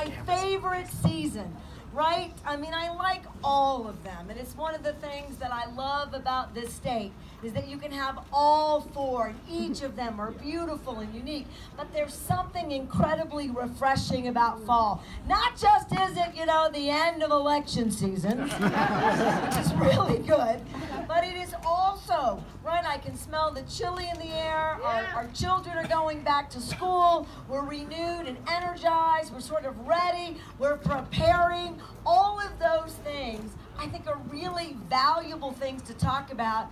my favorite season, right? I mean, I like all of them, and it's one of the things that I love about this state is that you can have all four, and each of them are beautiful and unique, but there's something incredibly refreshing about fall. Not just is it, the end of election season, which is really good, but it is also, right, I can smell the chili in the air, our children are going back to school, we're renewed and energized, we're sort of ready, we're preparing. All of those things, I think, are really valuable things to talk about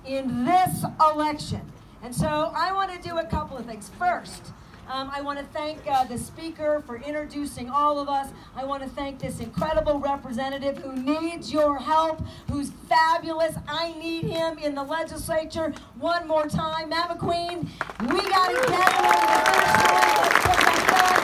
in this election. And so I want to do a couple of things. First, I want to thank the speaker for introducing all of us. I want to thank this incredible representative who needs your help, who's fabulous. I need him in the legislature one more time. Matt McQueen, we got to get him over the finish line.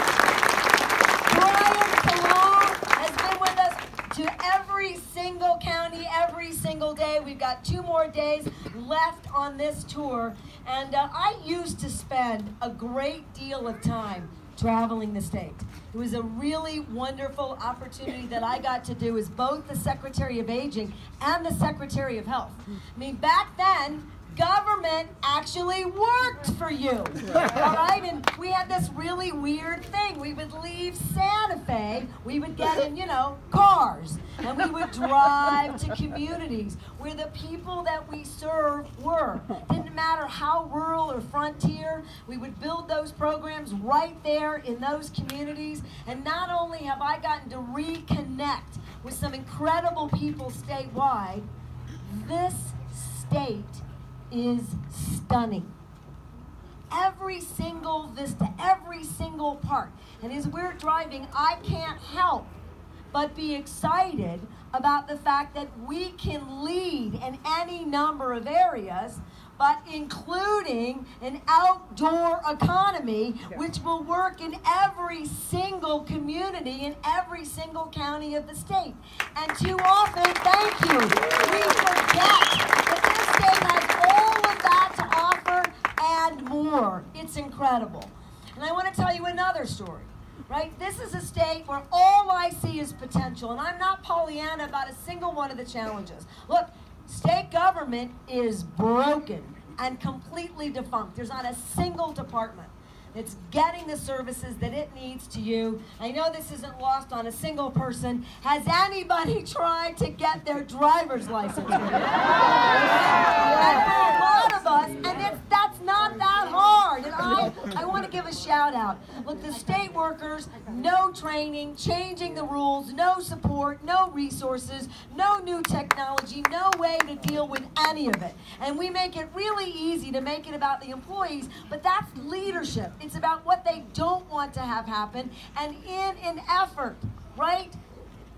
Brian Cologne has been with us to every single county, every single day. We've got 2 more days left on this tour. And I used to spend a great deal of time traveling the state. It was a really wonderful opportunity that I got to do as both the Secretary of Aging and the Secretary of Health. I mean, back then, government actually worked for you, all right? And we had this really weird thing. We would leave Santa Fe, we would get in, cars, and we would drive to communities where the people that we serve were. Didn't matter how rural or frontier, we would build those programs right there in those communities. And not only have I gotten to reconnect with some incredible people statewide, this state is stunning. Every single vista, every single part. And as we're driving, I can't help but be excited about the fact that we can lead in any number of areas, but including an outdoor economy, which will work in every single community in every single county of the state. And too often, thank you, we forget that this state has all of that to offer and more. It's incredible. And I want to tell you another story. Right? This is a state where all I see is potential, and I'm not Pollyanna about a single one of the challenges. Look, state government is broken and completely defunct. There's not a single department that's getting the services that it needs to you. I know this isn't lost on a single person. Has anybody tried to get their driver's license? And for a lot of us, and that's not that hard. And I want to give a shout out. Look, the state workers, no training, changing the rules, no support, no resources, no new technology, no way to deal with any of it. And we make it really easy to make it about the employees, but that's leadership. It's about what they don't want to have happen. And in an effort, right?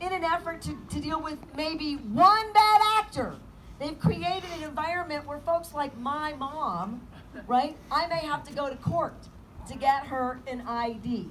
In an effort to deal with maybe one bad actor, they've created an environment where folks like my mom, right? I may have to go to court to get her an ID.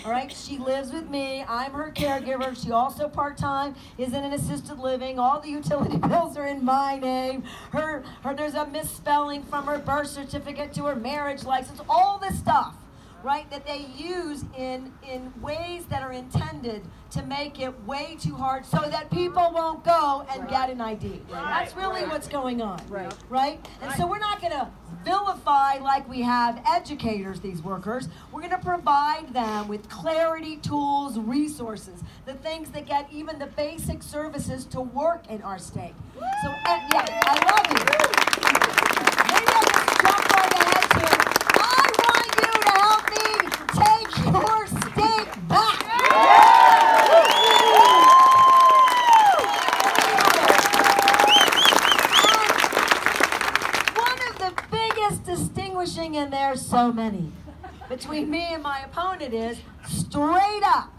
All right, she lives with me. I'm her caregiver. She also part-time is in an assisted living. All the utility bills are in my name. There's a misspelling from her birth certificate to her marriage license. All this stuff, right, that they use in ways that are intended to make it way too hard so that people won't go and get an ID. That's really what's going on, right? And so we're not going to vilify like we have educators, these workers. We're going to provide them with clarity, tools, resources, the things that get even the basic services to work in our state. So, yeah, I love you. Maybe I'll just jump right ahead to, I want you to help me take your state back. Distinguishing, and there's so many, between me and my opponent is, straight up,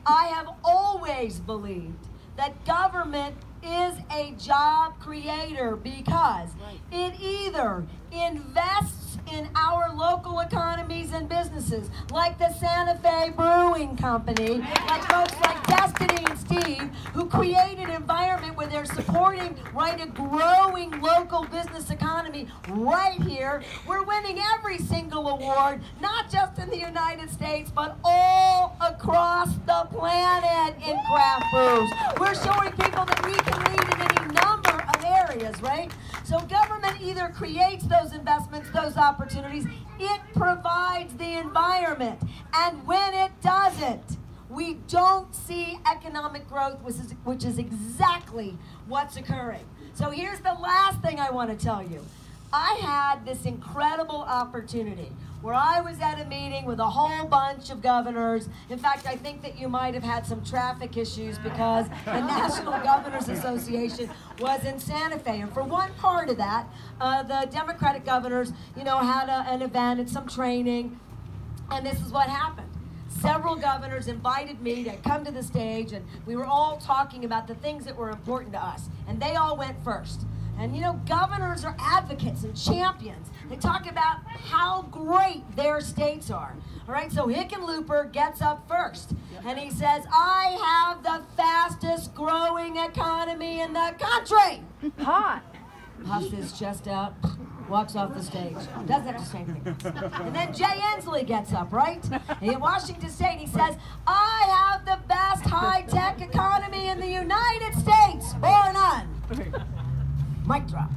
I have always believed that government is a job creator because it either invests in our local economies and businesses businesses like the Santa Fe Brewing Company, like folks like Destiny and Steve, who create an environment where they're supporting, right, a growing local business economy right here. We're winning every single award, not just in the United States, but all across the planet in craft brews. We're showing people that we can lead in any number of areas, right? So government either creates those investments, those opportunities, it provides the environment. And when it doesn't, we don't see economic growth, which is exactly what's occurring. So here's the last thing I want to tell you. I had this incredible opportunity where I was at a meeting with a whole bunch of governors. In fact, I think that you might have had some traffic issues because the National Governors Association was in Santa Fe. And for one part of that, the Democratic governors, had an event and some training. And this is what happened. Several governors invited me to come to the stage, and we were all talking about the things that were important to us. And they all went first. And governors are advocates and champions. They talk about how great their states are. All right, so Hickenlooper gets up first. And he says, I have the fastest growing economy in the country. Hot. Puffs his chest out, walks off the stage. Doesn't have to say anything. And then Jay Inslee gets up, right? In Washington State, he says, I have the best high-tech economy in the United States, bar none. Mic drop.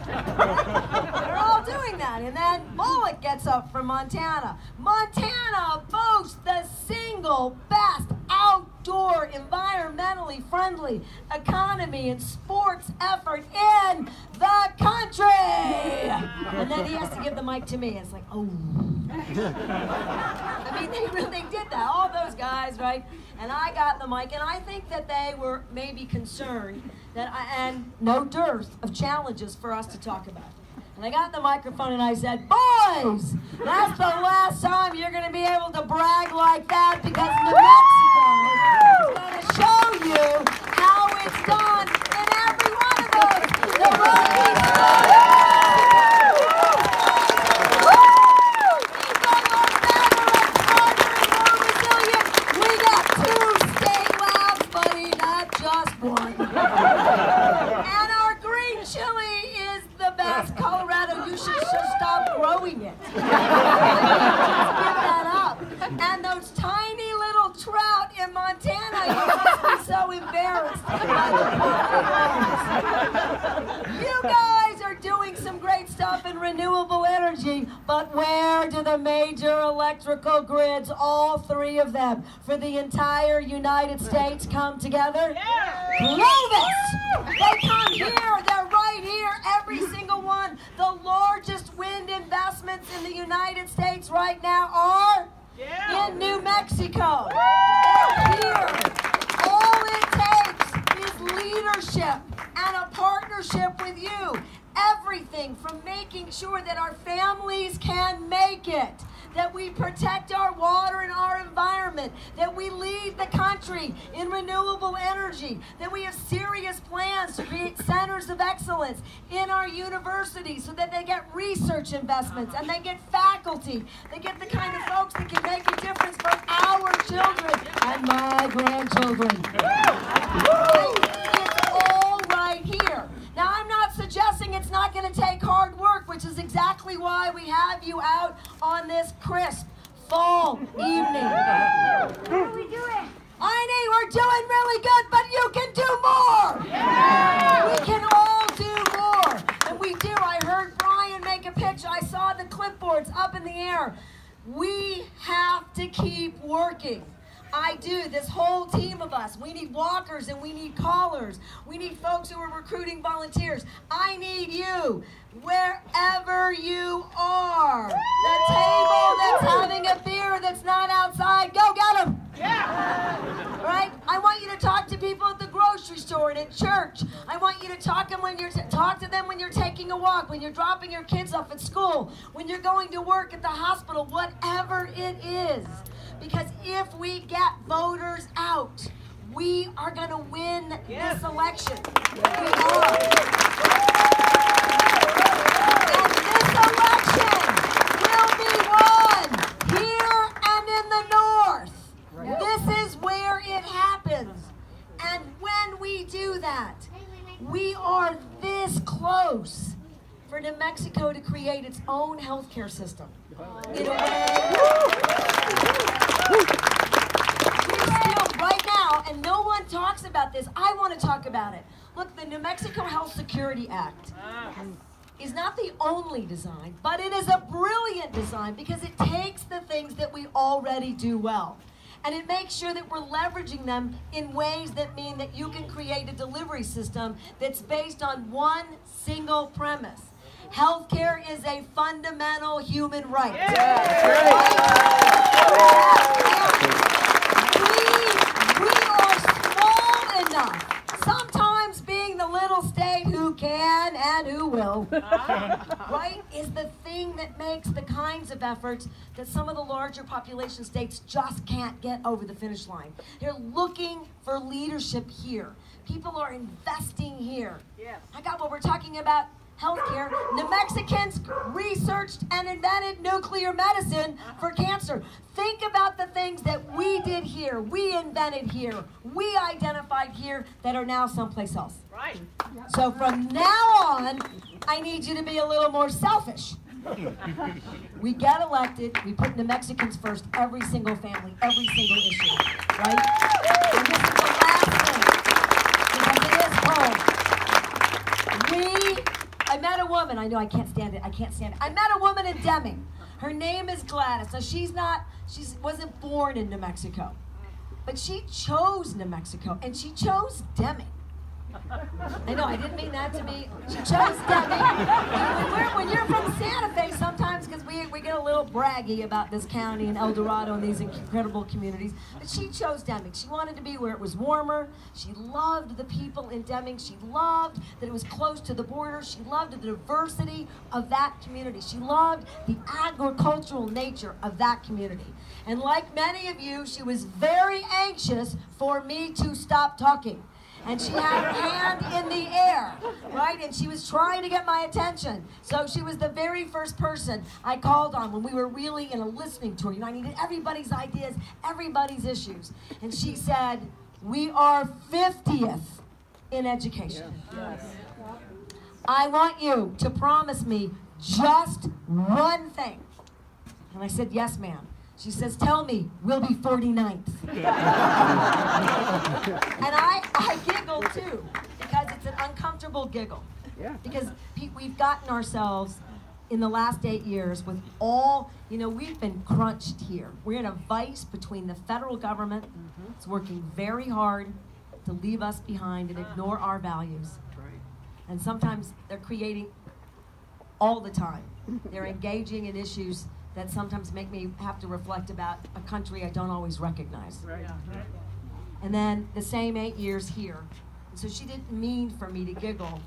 They're all doing that. And then Bullock gets up from Montana. Montana boasts the single best outdoor, environmentally friendly economy and sports effort in the country. And then he has to give the mic to me. It's like, oh. I mean, they really did that. All those guys, right? And I got the mic, and I think that they were maybe concerned and no dearth of challenges for us to talk about. And I got the microphone and I said, boys, that's the last time you're going to be able to brag like that, because New Mexico is going to show you how it's done in every one of those. The Rockies Colorado, you should stop growing it. Just give that up. And those tiny little trout in Montana, you must be so embarrassed. You guys are doing some great stuff in renewable energy, but where do the major electrical grids, all three of them, for the entire United States come together? Clovis! They come here, they're right here, every single one. The largest wind investments in the United States right now are in New Mexico. They're here. All it takes is leadership and a partnership with you. Everything from making sure that our families can make it, that we protect our water and our environment, that we lead the country in renewable energy, that we have serious plans to create centers of excellence in our universities so that they get research investments and they get faculty. They get the kind of folks that can make a difference for our children and my grandchildren. It's all right here. Now, I'm not suggesting it's not going to take hard work, which is exactly why we have you out on this crisp fall evening. How are we doing? We're doing really good, but you can do more. Yeah. We can all do more. And we do. I heard Brian make a pitch. I saw the clipboards up in the air. We have to keep working. I do. This whole team of us. We need walkers and we need callers. We need folks who are recruiting volunteers. I need you wherever you are. The table that's having a beer that's not outside, go get them. Yeah. Right? I want you to talk to people at the grocery store and at church. I want you to talk to them when you're taking a walk, when you're dropping your kids off at school, when you're going to work at the hospital, whatever it is. Because if we get voters out, we are going to win this election. We are. And this election will be won here create its own healthcare system. In a way, we're still, right now, and no one talks about this, I want to talk about it. Look, the New Mexico Health Security Act is not the only design, but it is a brilliant design because it takes the things that we already do well. And it makes sure that we're leveraging them in ways that mean that you can create a delivery system that's based on one single premise. Healthcare is a fundamental human right. We are small enough, sometimes being the little state who can and who will, right, is the thing that makes the kinds of efforts that some of the larger population states just can't get over the finish line. They're looking for leadership here. People are investing here. Yes. I got what we're talking about. Healthcare. New Mexicans researched and invented nuclear medicine for cancer. Think about the things that we did here, we invented here, we identified here that are now someplace else. Right. So from now on, I need you to be a little more selfish. We get elected, we put New Mexicans first, every single family, every single issue, right? And this is the last thing, because it is home. I met a woman, I know I can't stand it. I met a woman in Deming. Her name is Gladys. Now she wasn't born in New Mexico, but she chose New Mexico, and she chose Deming. I know, I didn't mean that to be, she chose Deming. When you're from Santa Fe, sometimes, because we get a little braggy about this county and El Dorado and these incredible communities, but she chose Deming. She wanted to be where it was warmer. She loved the people in Deming. She loved that it was close to the border. She loved the diversity of that community. She loved the agricultural nature of that community. And like many of you, she was very anxious for me to stop talking. And she had her hand in the air, right? And she was trying to get my attention. So she was the very first person I called on when we were really in a listening tour. You know, I needed everybody's ideas, everybody's issues. And she said, we are 50th in education. Yes. I want you to promise me just one thing. And I said, yes, ma'am. She says, tell me, we'll be 49th. And I giggle too, because it's an uncomfortable giggle. Yeah. Because we've gotten ourselves in the last 8 years with all, we've been crunched here. We're in a vice between the federal government, it's working very hard to leave us behind and ignore our values. Right. And sometimes they're creating, all the time, they're engaging in issues that sometimes make me have to reflect about a country I don't always recognize. Right. And then the same 8 years here. And so she didn't mean for me to giggle.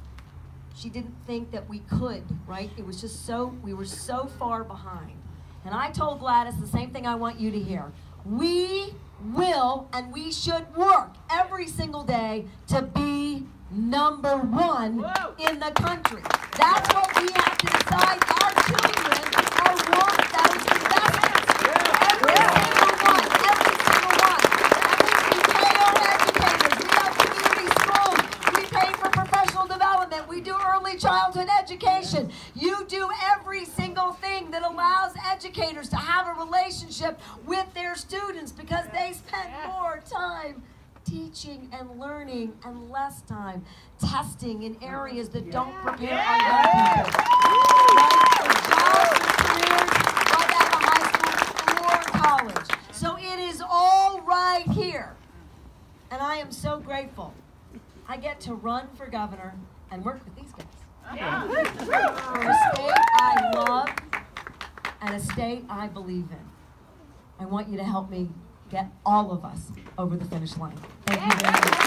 She didn't think that we could, right? It was just we were so far behind. And I told Gladys the same thing I want you to hear. We will and we should work every single day to be number one in the country. That's what we have to decide. Our children are worth those investments. Every single one. We pay our educators. We have community schools. We pay for professional development. We do early childhood education. You do every single thing that allows educators to have a relationship with their students because they spend more time teaching and learning and less time testing in areas that don't prepare our young people. Right? For jobs and careers right out of high school or college. So it is all right here. And I am so grateful. I get to run for governor and work with these guys. For a state I love and a state I believe in. I want you to help me get all of us over the finish line. Thank you very much.